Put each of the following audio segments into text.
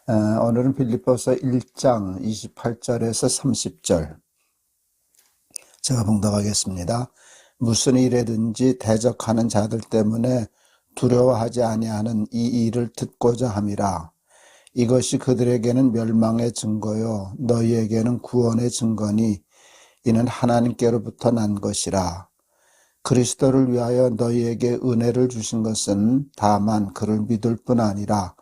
오늘은 빌립보서 1장 28절에서 30절 제가 봉독하겠습니다. 무슨 일에든지 대적하는 자들 때문에 두려워하지 아니하는 이 일을 듣고자 함이라. 이것이 그들에게는 멸망의 증거요 너희에게는 구원의 증거니 이는 하나님께로부터 난 것이라. 그리스도를 위하여 너희에게 은혜를 주신 것은 다만 그를 믿을 뿐 아니라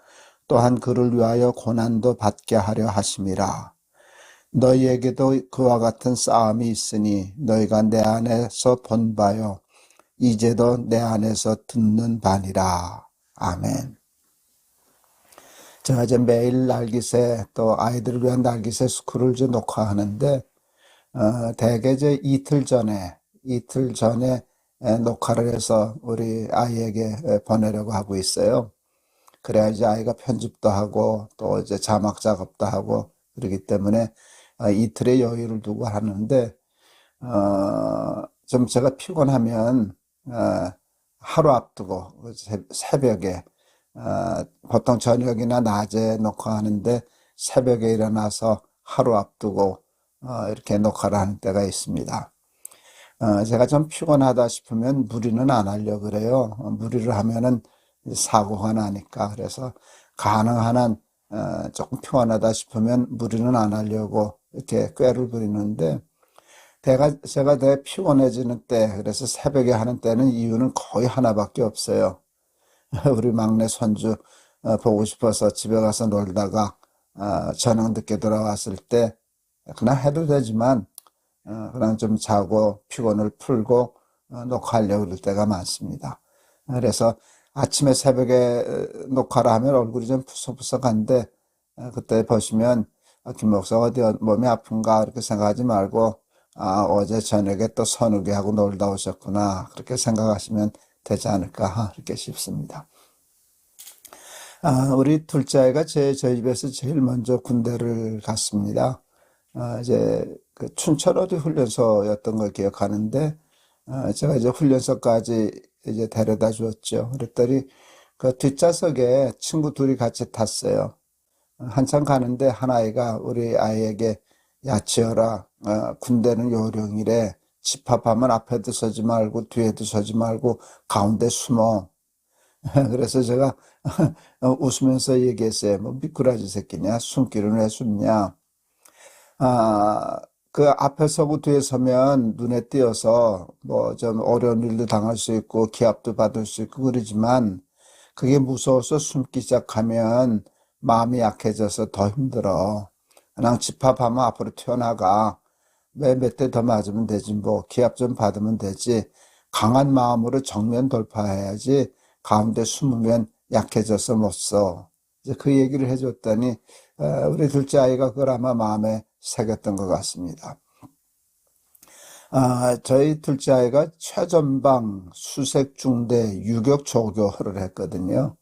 또한 그를 위하여 고난도 받게 하려 하심이라. 너희에게도 그와 같은 싸움이 있으니 너희가 내 안에서 본 바요 이제도 내 안에서 듣는 바니라. 아멘. 제가 이제 매일 날기새 또 아이들을 위한 날기새 스쿨을 이제 녹화하는데 대개 이제 이틀 전에 녹화를 해서 우리 아이에게 보내려고 하고 있어요. 그래야지 아이가 편집도 하고 또 이제 자막 작업도 하고 그러기 때문에 이틀의 여유를 두고 하는데 좀 제가 피곤하면 하루 앞두고 새벽에 보통 저녁이나 낮에 녹화하는데 새벽에 일어나서 하루 앞두고 이렇게 녹화를 하는 때가 있습니다. 제가 좀 피곤하다 싶으면 무리는 안 하려고 그래요. 무리를 하면은 사고가 나니까. 그래서 가능한 한 조금 피곤하다 싶으면 무리는 안 하려고 이렇게 꾀를 부리는데 제가 되게 피곤해지는 때, 그래서 새벽에 하는 때는 이유는 거의 하나밖에 없어요. 우리 막내 손주 보고 싶어서 집에 가서 놀다가 저녁 늦게 돌아왔을 때 그냥 해도 되지만 그냥 좀 자고 피곤을 풀고 녹화하려고 그럴 때가 많습니다. 그래서 아침에 새벽에 녹화를 하면 얼굴이 좀 푸석푸석한데 그때 보시면 김 목사 어디 몸이 아픈가 이렇게 생각하지 말고 어제 저녁에 또 선우기 하고 놀다 오셨구나 그렇게 생각하시면 되지 않을까 이렇게 싶습니다. 우리 둘째 아이가 저희 집에서 제일 먼저 군대를 갔습니다. 이제 그 춘천 어디 훈련소였던 걸 기억하는데 제가 이제 훈련소까지 이제 데려다 주었죠. 그랬더니 그 뒷좌석에 친구 둘이 같이 탔어요. 한참 가는데 한 아이가 우리 아이에게 야 지어라 군대는 요령이래. 집합하면 앞에도 서지 말고 뒤에도 서지 말고 가운데 숨어. 그래서 제가 웃으면서 얘기했어요. 뭐 미꾸라지 새끼냐 숨기는 왜 숨냐. 그 앞에 서고 뒤에 서면 눈에 띄어서 뭐 좀 어려운 일도 당할 수 있고 기합도 받을 수 있고 그러지만 그게 무서워서 숨기 시작하면 마음이 약해져서 더 힘들어. 그냥 집합하면 앞으로 튀어나가. 몇 대 더 맞으면 되지 뭐 기합 좀 받으면 되지. 강한 마음으로 정면 돌파해야지. 가운데 숨으면 약해져서 못 써. 이제 그 얘기를 해줬더니 우리 둘째 아이가 그걸 아마 마음에 새겼던 것 같습니다. 저희 둘째 아이가 최전방 수색중대 유격 조교를 했거든요.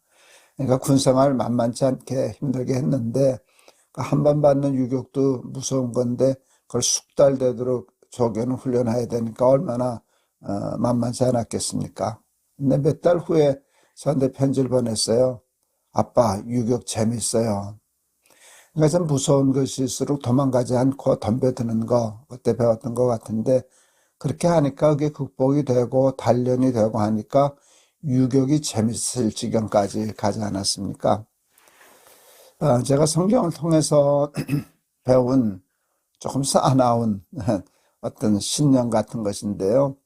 그러니까 군생활 만만치 않게 힘들게 했는데 한 번 받는 유격도 무서운 건데 그걸 숙달 되도록 조교는 훈련해야 되니까 얼마나 만만치 않았겠습니까? 근데 몇 달 후에 저한테 편지를 보냈어요. 아빠 유격 재밌어요. 그러니까 좀 무서운 것일수록 도망가지 않고 덤벼드는 거 그때 배웠던 것 같은데 그렇게 하니까 그게 극복이 되고 단련이 되고 하니까 유격이 재밌을 지경까지 가지 않았습니까? 제가 성경을 통해서 배운 조금 싸나운 어떤 신념 같은 것인데요.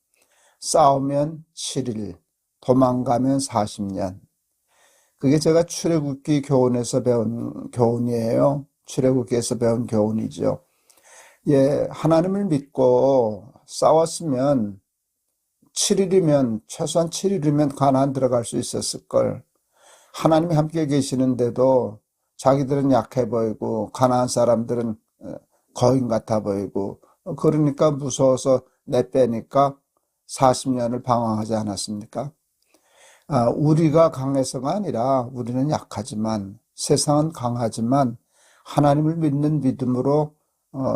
싸우면 7일, 도망가면 40년. 그게 제가 출애굽기 교훈에서 배운 교훈이에요. 출애굽기에서 배운 교훈이죠. 예, 하나님을 믿고 싸웠으면 7일이면 최소한 7일이면 가나안 들어갈 수 있었을 걸. 하나님이 함께 계시는데도 자기들은 약해 보이고 가나안 사람들은 거인 같아 보이고 그러니까 무서워서 내빼니까 40년을 방황하지 않았습니까? 우리가 강해서가 아니라 우리는 약하지만 세상은 강하지만 하나님을 믿는 믿음으로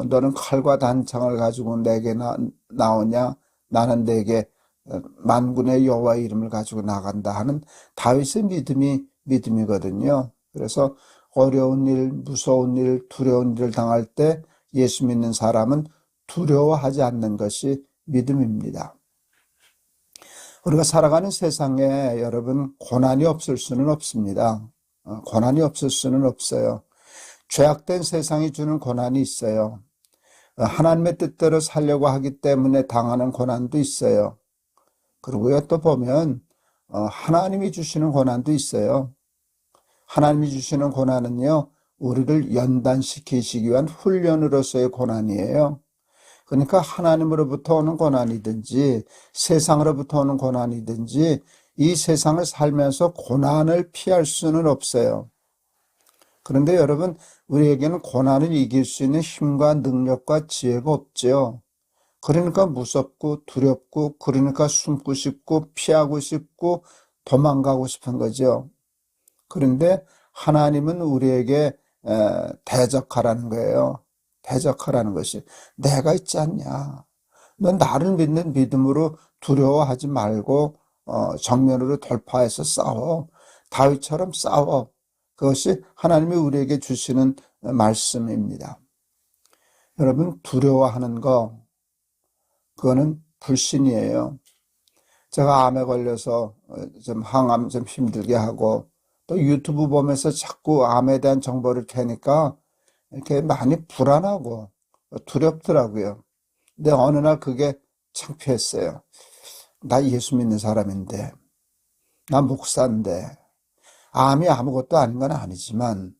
너는 칼과 단창을 가지고 내게 나오냐 나는 내게 만군의 여호와의 이름을 가지고 나간다 하는 다윗의 믿음이거든요. 그래서 어려운 일, 무서운 일, 두려운 일을 당할 때 예수 믿는 사람은 두려워하지 않는 것이 믿음입니다. 우리가 살아가는 세상에 여러분 고난이 없을 수는 없습니다. 고난이 없을 수는 없어요. 죄악된 세상이 주는 고난이 있어요. 하나님의 뜻대로 살려고 하기 때문에 당하는 고난도 있어요. 그리고요 또 보면 하나님이 주시는 고난도 있어요. 하나님이 주시는 고난은요 우리를 연단시키시기 위한 훈련으로서의 고난이에요. 그러니까 하나님으로부터 오는 고난이든지 세상으로부터 오는 고난이든지 이 세상을 살면서 고난을 피할 수는 없어요. 그런데 여러분 우리에게는 고난을 이길 수 있는 힘과 능력과 지혜가 없죠. 그러니까 무섭고 두렵고 그러니까 숨고 싶고 피하고 싶고 도망가고 싶은 거죠. 그런데 하나님은 우리에게 대적하라는 거예요. 대적하라는 것이 내가 있지 않냐. 넌 나를 믿는 믿음으로 두려워하지 말고 정면으로 돌파해서 싸워. 다윗처럼 싸워. 그것이 하나님이 우리에게 주시는 말씀입니다. 여러분 두려워하는 거 그거는 불신이에요. 제가 암에 걸려서 좀 항암 좀 힘들게 하고 또 유튜브 보면서 자꾸 암에 대한 정보를 캐니까 이렇게 많이 불안하고 두렵더라고요. 근데 어느 날 그게 창피했어요. 나 예수 믿는 사람인데, 나 목사인데, 암이 아무것도 아닌 건 아니지만,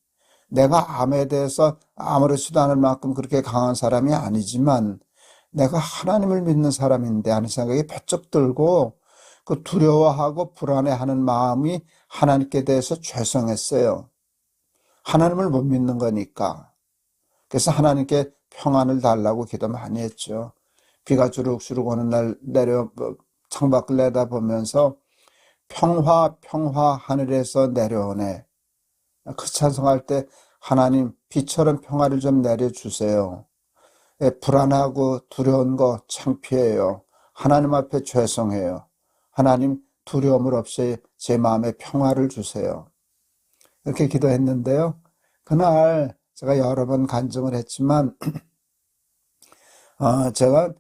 내가 암에 대해서 아무렇지도 않을 만큼 그렇게 강한 사람이 아니지만, 내가 하나님을 믿는 사람인데 하는 생각이 번쩍 들고, 그 두려워하고 불안해하는 마음이 하나님께 대해서 죄송했어요. 하나님을 못 믿는 거니까. 그래서 하나님께 평안을 달라고 기도 많이 했죠. 비가 주룩주룩 오는 날 창밖을 내다보면서 평화 하늘에서 내려오네. 그 찬송할 때 하나님 비처럼 평화를 좀 내려주세요. 불안하고 두려운 거 창피해요. 하나님 앞에 죄송해요. 하나님 두려움을 없이 제 마음에 평화를 주세요. 이렇게 기도했는데요. 그날 제가 여러 번 간증을 했지만 제가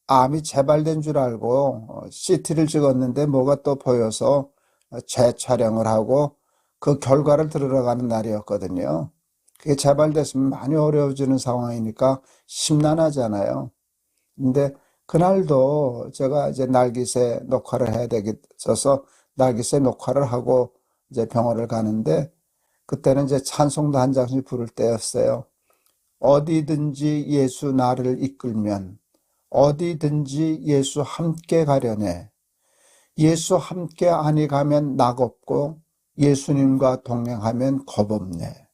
암이 재발된 줄 알고 CT를 찍었는데 뭐가 또 보여서 재촬영을 하고 그 결과를 들으러 가는 날이었거든요. 그게 재발됐으면 많이 어려워지는 상황이니까 심란하잖아요. 근데 그날도 제가 이제 날기세 녹화를 해야 되겠어서 날기세 녹화를 하고 이제 병원을 가는데 그때는 이제 찬송도 한 장씩 부를 때였어요. 어디든지 예수 나를 이끌면 어디든지 예수 함께 가려네. 예수 함께 아니 가면 낙 없고 예수님과 동행하면 겁 없네.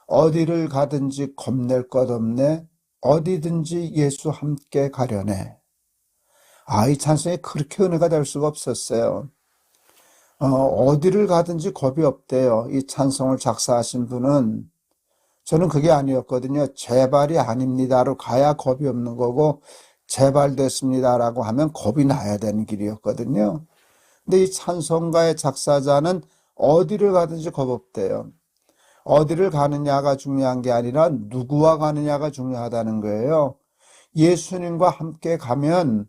어디를 가든지 겁낼 것 없네. 어디든지 예수 함께 가려네. 이 찬송이 그렇게 은혜가 될 수가 없었어요. 어디를 가든지 겁이 없대요. 이 찬송을 작사하신 분은. 저는 그게 아니었거든요. 재발이 아닙니다로 가야 겁이 없는 거고 재발됐습니다라고 하면 겁이 나야 되는 길이었거든요. 근데 이 찬송가의 작사자는 어디를 가든지 겁 없대요. 어디를 가느냐가 중요한 게 아니라 누구와 가느냐가 중요하다는 거예요. 예수님과 함께 가면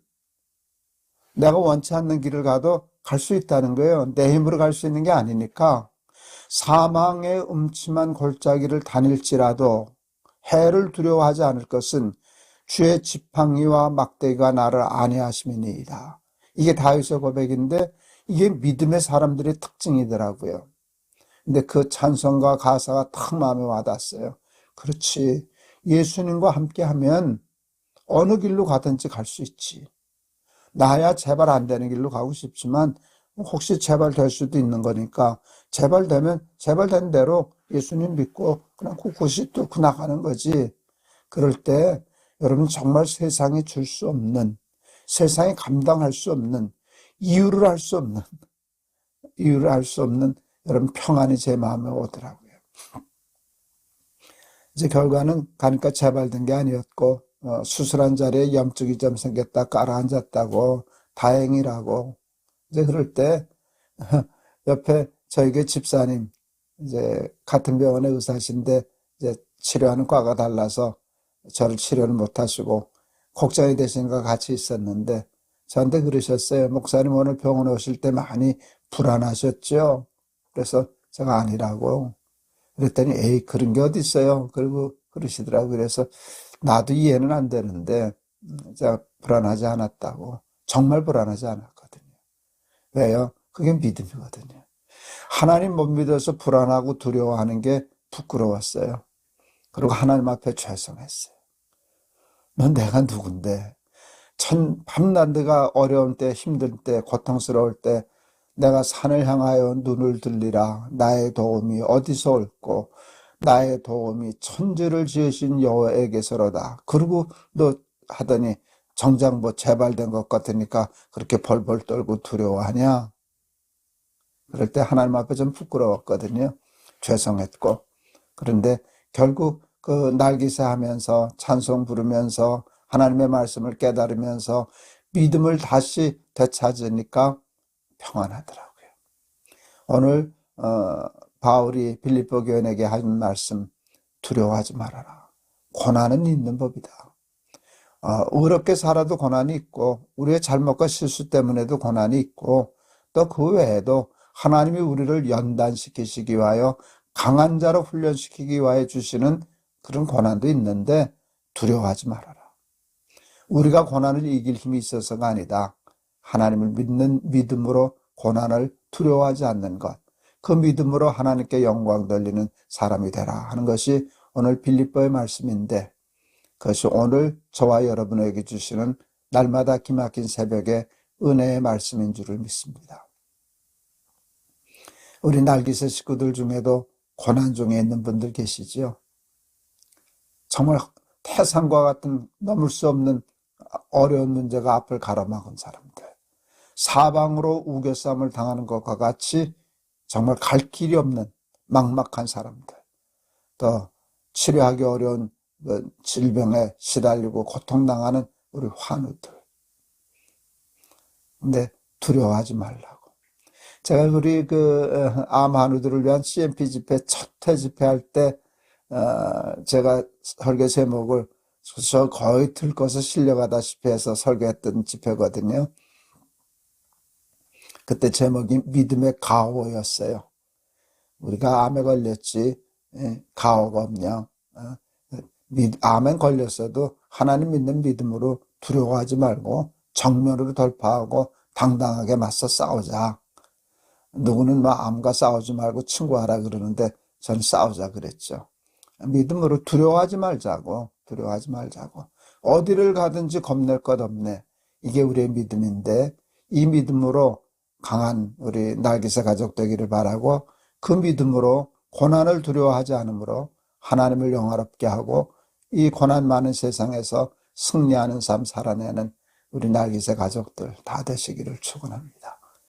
내가 원치 않는 길을 가도 갈 수 있다는 거예요. 내 힘으로 갈 수 있는 게 아니니까. 사망의 음침한 골짜기를 다닐지라도 해를 두려워하지 않을 것은 주의 지팡이와 막대기가 나를 안위하심이니이다. 이게 다윗의 고백인데 이게 믿음의 사람들의 특징이더라고요. 근데 그 찬송과 가사가 탁 마음에 와닿았어요. 그렇지. 예수님과 함께하면 어느 길로 가든지 갈 수 있지. 나야 제발 안 되는 길로 가고 싶지만 혹시 제발 될 수도 있는 거니까 제발 되면 제발 된 대로 예수님 믿고 그냥 꿋꿋이 뚫고 나가는 거지. 그럴 때 여러분 정말 세상이 줄 수 없는, 세상이 감당할 수 없는, 이유를 알 수 없는 여러분 평안이 제 마음에 오더라고요. 이제 결과는 가니까 재발된 게 아니었고 수술한 자리에 염증이 좀 생겼다 깔아앉았다고 다행이라고. 이제 그럴 때 옆에 저에게 집사님 이제 같은 병원의 의사신데 이제 치료하는 과가 달라서 저를 치료를 못 하시고 걱정이 되시는가 같이 있었는데 저한테 그러셨어요. 목사님 오늘 병원에 오실 때 많이 불안하셨죠? 그래서 제가 아니라고. 그랬더니 에이 그런 게 어디 있어요. 그리고 그러시더라고요. 그래서 나도 이해는 안 되는데 제가 불안하지 않았다고. 정말 불안하지 않았거든요. 왜요? 그게 믿음이거든요. 하나님 못 믿어서 불안하고 두려워하는 게 부끄러웠어요. 그리고 하나님 앞에 죄송했어요. 넌 내가 누군데? 밤낮 내가 어려울 때, 힘들 때, 고통스러울 때 내가 산을 향하여 눈을 들리라. 나의 도움이 어디서 올꼬? 나의 도움이 천지를 지으신 여호와에게서로다. 그러고 너 하더니 정작 뭐 재발된 것 같으니까 그렇게 벌벌 떨고 두려워하냐? 그럴 때 하나님 앞에 좀 부끄러웠거든요. 죄송했고. 그런데 결국 그 날기세 하면서 찬송 부르면서 하나님의 말씀을 깨달으면서 믿음을 다시 되찾으니까 평안하더라고요. 오늘 바울이 빌립보 교인에게 한 말씀, 두려워하지 말아라. 고난은 있는 법이다. 어렵게 살아도 고난이 있고 우리의 잘못과 실수 때문에도 고난이 있고 또 그 외에도 하나님이 우리를 연단시키시기 위하여 강한 자로 훈련시키기 위하여 주시는 그런 고난도 있는데 두려워하지 말아라. 우리가 고난을 이길 힘이 있어서가 아니다. 하나님을 믿는 믿음으로 고난을 두려워하지 않는 것. 그 믿음으로 하나님께 영광 돌리는 사람이 되라 하는 것이 오늘 빌립보의 말씀인데 그것이 오늘 저와 여러분에게 주시는 날마다 기막힌 새벽에 은혜의 말씀인 줄을 믿습니다. 우리 날기세 식구들 중에도 고난 중에 있는 분들 계시죠? 정말 태산과 같은 넘을 수 없는 어려운 문제가 앞을 가로막은 사람들. 사방으로 우겨쌈을 당하는 것과 같이 정말 갈 길이 없는 막막한 사람들. 또 치료하기 어려운 질병에 시달리고 고통당하는 우리 환우들. 근데 두려워하지 말라고. 제가 우리 암 환우들을 위한 CMP 집회 첫 회 집회할 때 제가 설교 제목을 저 거의 들것을 실려가다시피 해서 설교했던 집회거든요. 그때 제목이 믿음의 가호였어요. 우리가 암에 걸렸지 가호가 없냐. 암에 걸렸어도 하나님 믿는 믿음으로 두려워하지 말고 정면으로 돌파하고 당당하게 맞서 싸우자. 누구는 막 암과 싸우지 말고 친구하라 그러는데 저는 싸우자 그랬죠. 믿음으로 두려워하지 말자고. 어디를 가든지 겁낼 것 없네. 이게 우리의 믿음인데 이 믿음으로 강한 우리 날기세 가족 되기를 바라고 그 믿음으로 고난을 두려워하지 않으므로 하나님을 영화롭게 하고 이 고난 많은 세상에서 승리하는 삶 살아내는 우리 날기세 가족들 다 되시기를 축원합니다.